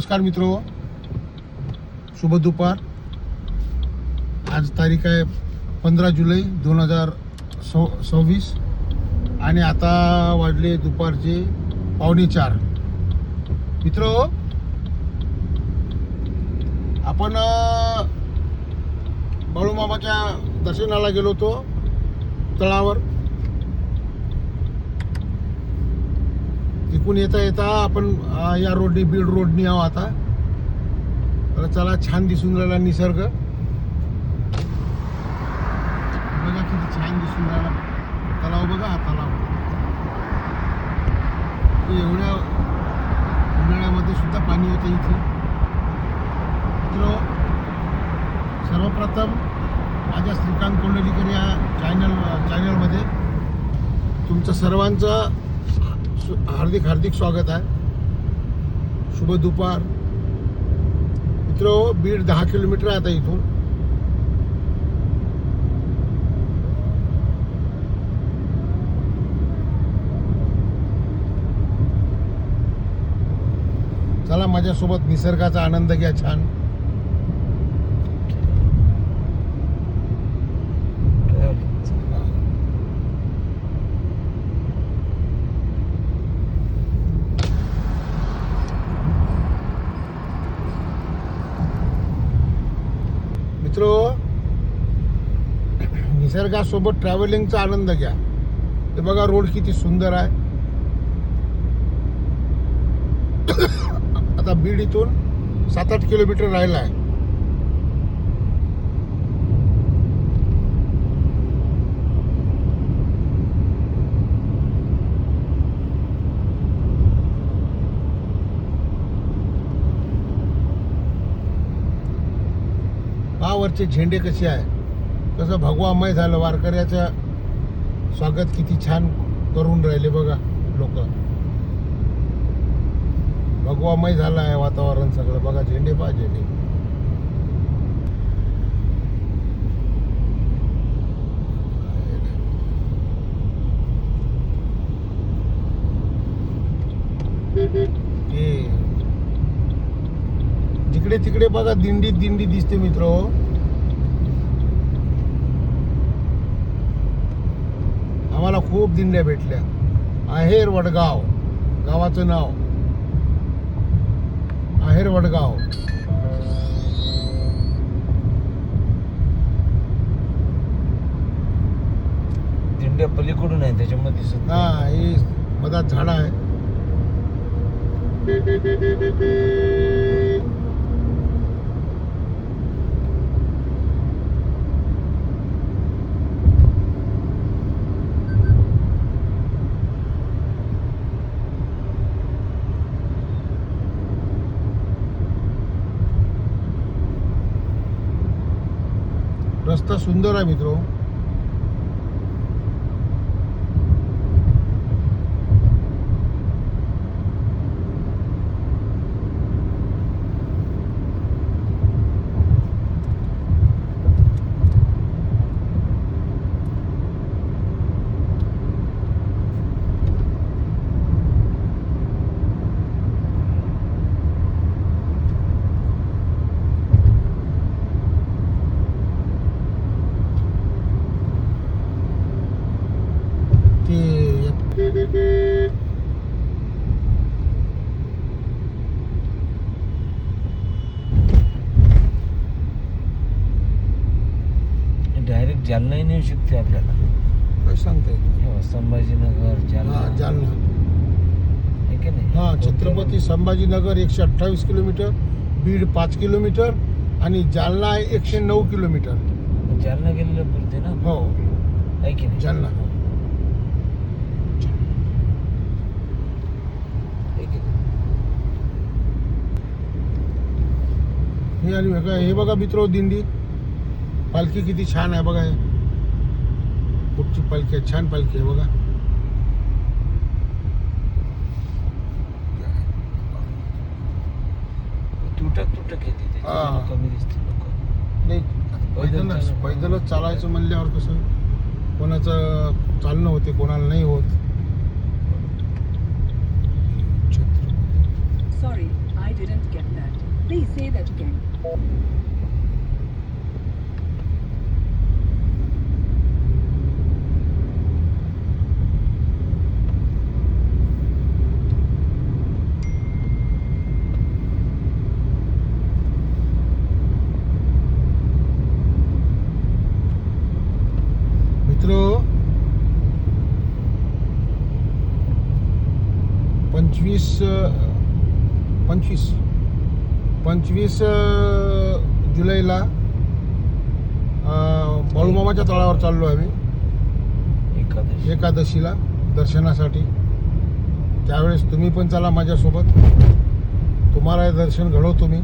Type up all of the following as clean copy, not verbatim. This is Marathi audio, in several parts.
नमस्कार मित्रो, शुभ दुपार. आज तारीख आहे 15 जुलै 2026 आणि आता वाजले दुपारचे 3:45. मित्रो, आपण बाळूमामाच्या दर्शनाला गेलो होतो तळावर. तिकून येता येता आपण या रोडनी, बीड रोडनी आहो आता. तर चला, छान दिसून राहिला निसर्ग. बघा किती छान दिसून राहिला तलाव. बघा हा तलाव. एवढ्या उन्हाळ्यामध्ये सुद्धा पाणी होतं इथे. तर सर्वप्रथम माझ्या श्रीकांत कोंडलीकर या चॅनलमध्ये तुमचं सर्वांचं हार्दिक स्वागत आहे. शुभ दुपार मित्रो. बीड 10 किलोमीटर आहे आता इथून. चला, माझ्यासोबत निसर्गाचा आनंद घ्या. छान मित्रो, निसर्गासोबत ट्रॅव्हलिंगचा आनंद घ्या. हे बघा रोड किती सुंदर आहे. आता बीड इथून 7-8 किलोमीटर राहिला आहे. वरचे झेंडे कसे आहे, कसं भगवामय झालं. वारकऱ्याचं स्वागत किती छान करून राहिले बघा लोक. भगवामय झालं आहे वातावरण सगळं. बघा झेंडे, पहा झेंडे. जिकडे तिकडे बघा दिंडी दिसते मित्र. आम्हाला खूप दिंड्या भेटल्या. आहेर वडगाव गावाचं नाव, आहेर वडगाव. दिंड्या पलीकडून आहे त्याच्यामध्ये दिसत. हा, हे मधात झाड आहे. रस्ता सुंदर आहे मित्रो. डायरेक्ट जालनाही नेऊ शकते आपल्याला. काय सांगताय? संभाजीनगर, जालना. जालना आहे की नाही? हा, छत्रपती संभाजीनगर 128 किलोमीटर, बीड 5 किलोमीटर आणि जालना आहे 109 किलोमीटर. जालना गेलेलं बोलते ना. हो, आहे की नाही? जालना. हे आणि बघा, हे बघा मित्रो दिंडी. पालखी किती छान आहे बघा. पुढची पालखी आहे, छान पालखी आहे बघा. तुटक येते, कमी दिसते लोक. नाही, पैदलच चालायचं म्हणल्यावर कसं कोणाचं चालणं होते, कोणाला नाही होत. Sorry, I didn't get that. Please say that again. मित्र 25 जुलैला बाळूमामाच्या तळावर चाललो आम्ही एकादशीला दर्शनासाठी. त्यावेळेस तुम्ही पण चला माझ्यासोबत, तुम्हाला दर्शन घडवतो मी.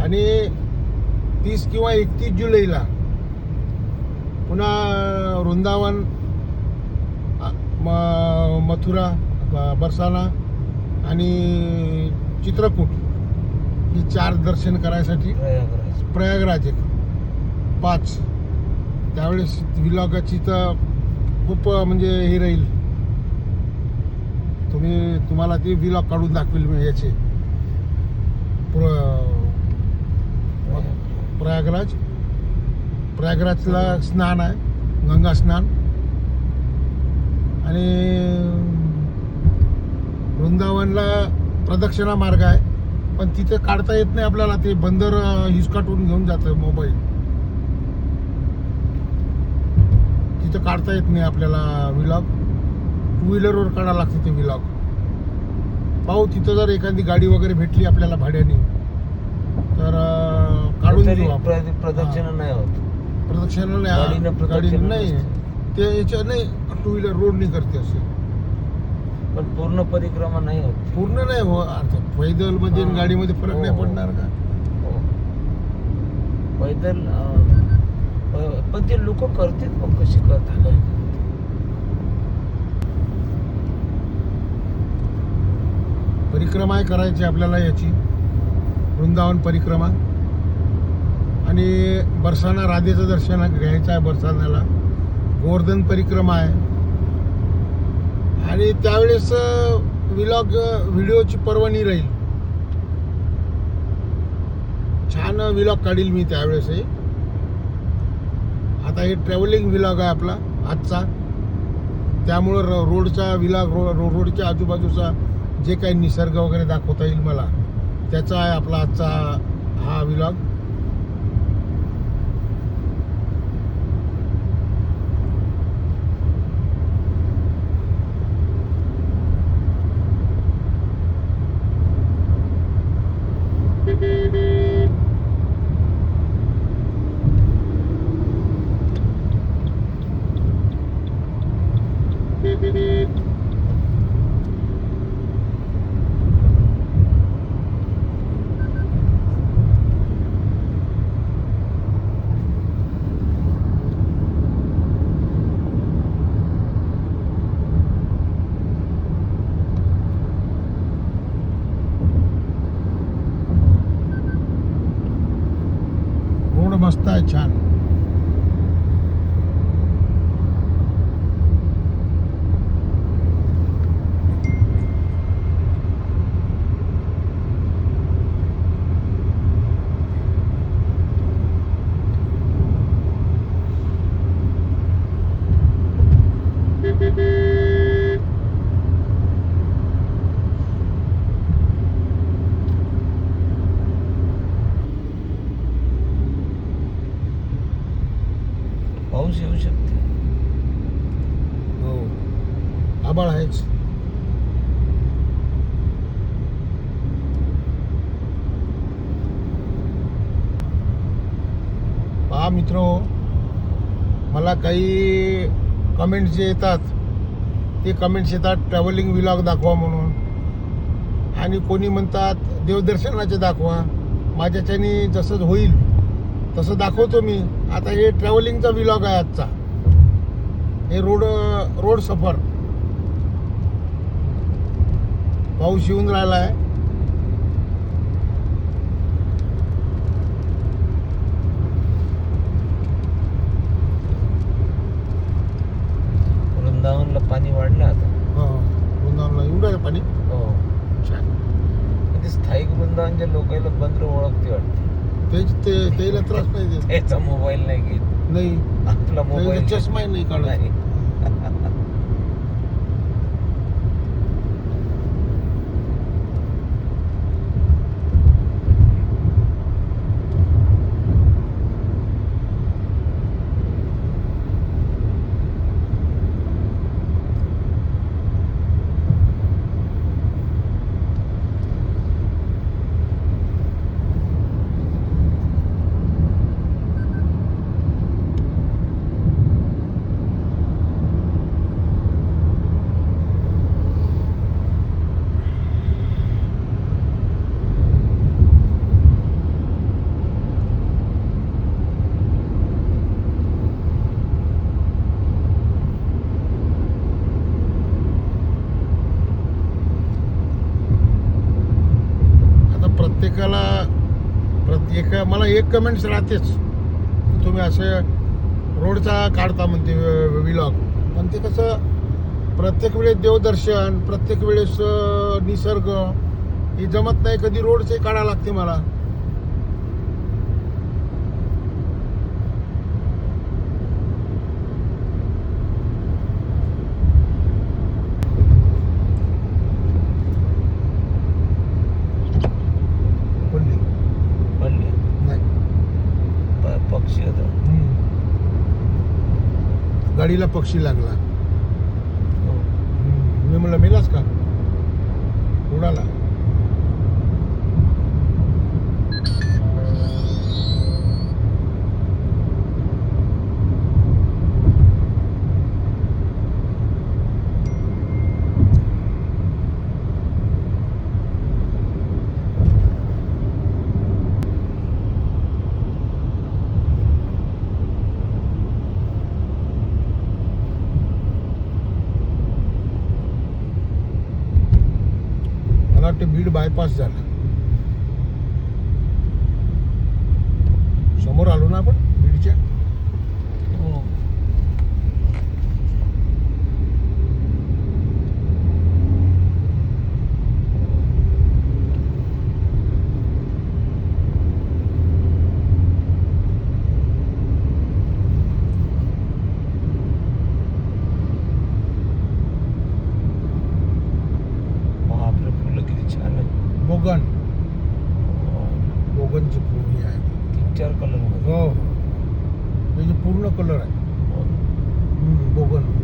आणि 30 किंवा 31 जुलैला पुन्हा वृंदावन, मथुरा, बरसाना आणि चित्रकूट ही 4 दर्शन करायसाठी प्रयागराज एक 5. त्यावेळेस विलॉगाची तर खूप म्हणजे हे राहील. तुम्हाला ते विलॉग काढून दाखवेल मी याचे. प्रयागराजला स्नान आहे, गंगा स्नान. आणि वृंदावनला प्रदक्षिणा मार्ग आहे, पण तिथे काढता येत नाही आपल्याला. ते बंदर हिसकाटून घेऊन जातं मोबाईल. तिथं काढता येत नाही आपल्याला विलॉग. 2 व्हीलरवर काढायला लागते ते विलॉग. पाहू तिथं जर एखादी गाडी वगैरे भेटली आपल्याला भाड्याने तर काढून देऊ आपण. प्रदक्षिणा नाही होत. प्रदक्षिणा नाही, गाडी नाही ते याच्या नाही. 2 व्हीलर रोडनी करते असे. पण पूर्ण परिक्रमा नाही होत. पूर्ण नाही हो. अर्थात पैदल मध्ये आणि गाडीमध्ये फरक नाही पडणार का? पैदल पण ते लोक करतात, मग कशी करतात काय? परिक्रमा करायची आपल्याला याची, वृंदावन परिक्रमा. आणि बरसाना राधेचं दर्शन घ्यायचं आहे. बरसाण्याला गोवर्धन परिक्रमा आहे. आणि त्यावेळेस व्हिडिओची पर्वणी राहील. छान व्हिलॉग काढील मी त्यावेळेसही. आता हे ट्रॅव्हलिंग व्हिलॉग आहे आपला आजचा. त्यामुळं रोडचा व्हिलॉग, रोडच्या आजूबाजूचा जे काही निसर्ग वगैरे दाखवता येईल मला, त्याचा आहे आपला आजचा हा व्हिलॉग. रोड मस्त आहे, छान. पाऊस येऊ शकते. हो, आभाळ आहेच. पहा मित्र, मला काही कमेंट्स जे येतात ते कमेंट्स येतात ट्रॅव्हलिंग व्हिलॉग दाखवा म्हणून. आणि कोणी म्हणतात देवदर्शनाचे दाखवा. माझ्याच्याने जसं होईल तसं दाखवतो मी. आता हे ट्रॅव्हलिंगचा व्हिलॉग आहे आजचा. हे रोड सफर. पाऊस येऊन राहिला आहे. वृंदावनला पाणी वाढलं आता. वृंदावनला येऊन राहिलं पाणी. हो, छान. ते स्थायिक लोकांना बंदर ओळखते वाटते. त्याला त्रास नाही देत. त्याचा मोबाईल नाही घेत, नाही आपला मोबाईल त्याला चष्माही नाही काढत. नाही. आता मला एक कमेंट्स राहतेच की तुम्ही असे रोडचा काढता म्हणते व्लॉग, पण ते कसं प्रत्येक वेळेस देवदर्शन, प्रत्येक वेळेस निसर्ग हे जमत नाही. कधी रोडचे काढा लागते मला. पडले नाही पक्षी होता. गाडीला पक्षी लागला. हो. मी म्हणलं मेलाच का, उडाला. मला वाटतं बीड बायपास झाला. समोर आलो ना आपण बीडच्या. हो. बापरे, फुलं किती छान आहे. बोगन, बोगनची पूर्णी आहे. 3-4 कलर मध्ये. हो, त्याचे पूर्ण कलर आहे. बोगन.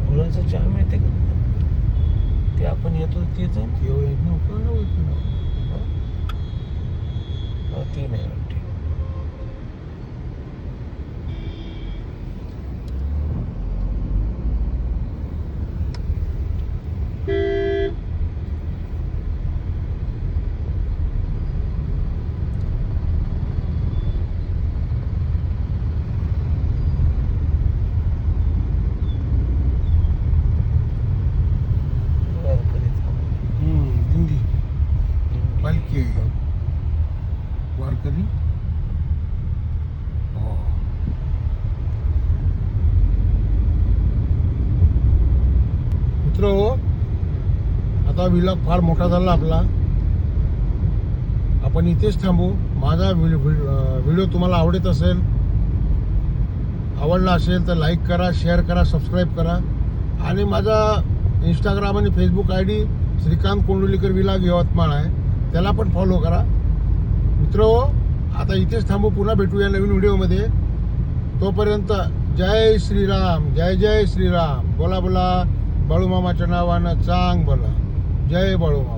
फुलांचं चहा मिळते का? ते आपण येतो तेच आहे ना? तेव्हा एक नव्हतं ना, होतं ना. हो, ते नाही वाटते. दिंडी पालखी आहे. वारकरी. हो. मित्र हो, आता विलॉग फार मोठा झाला आपला. आपण इथेच थांबू. माझा व्हिडिओ तुम्हाला आवडत असेल, आवडला असेल तर लाईक करा, शेअर करा, सबस्क्राईब करा. आणि माझा इंस्टाग्राम आणि फेसबुक ID श्रीकांत कोंडुलीकर विलाग यवतमाळ आहे, त्याला पण फॉलो करा. मित्र आता इथेच थांबू. पुन्हा भेटूया नवीन व्हिडिओमध्ये. तोपर्यंत जय श्रीराम, जय जय श्रीराम. बोला बोला बाळूमामाच्या नावानं चांग बोला. जय बाळूमामा.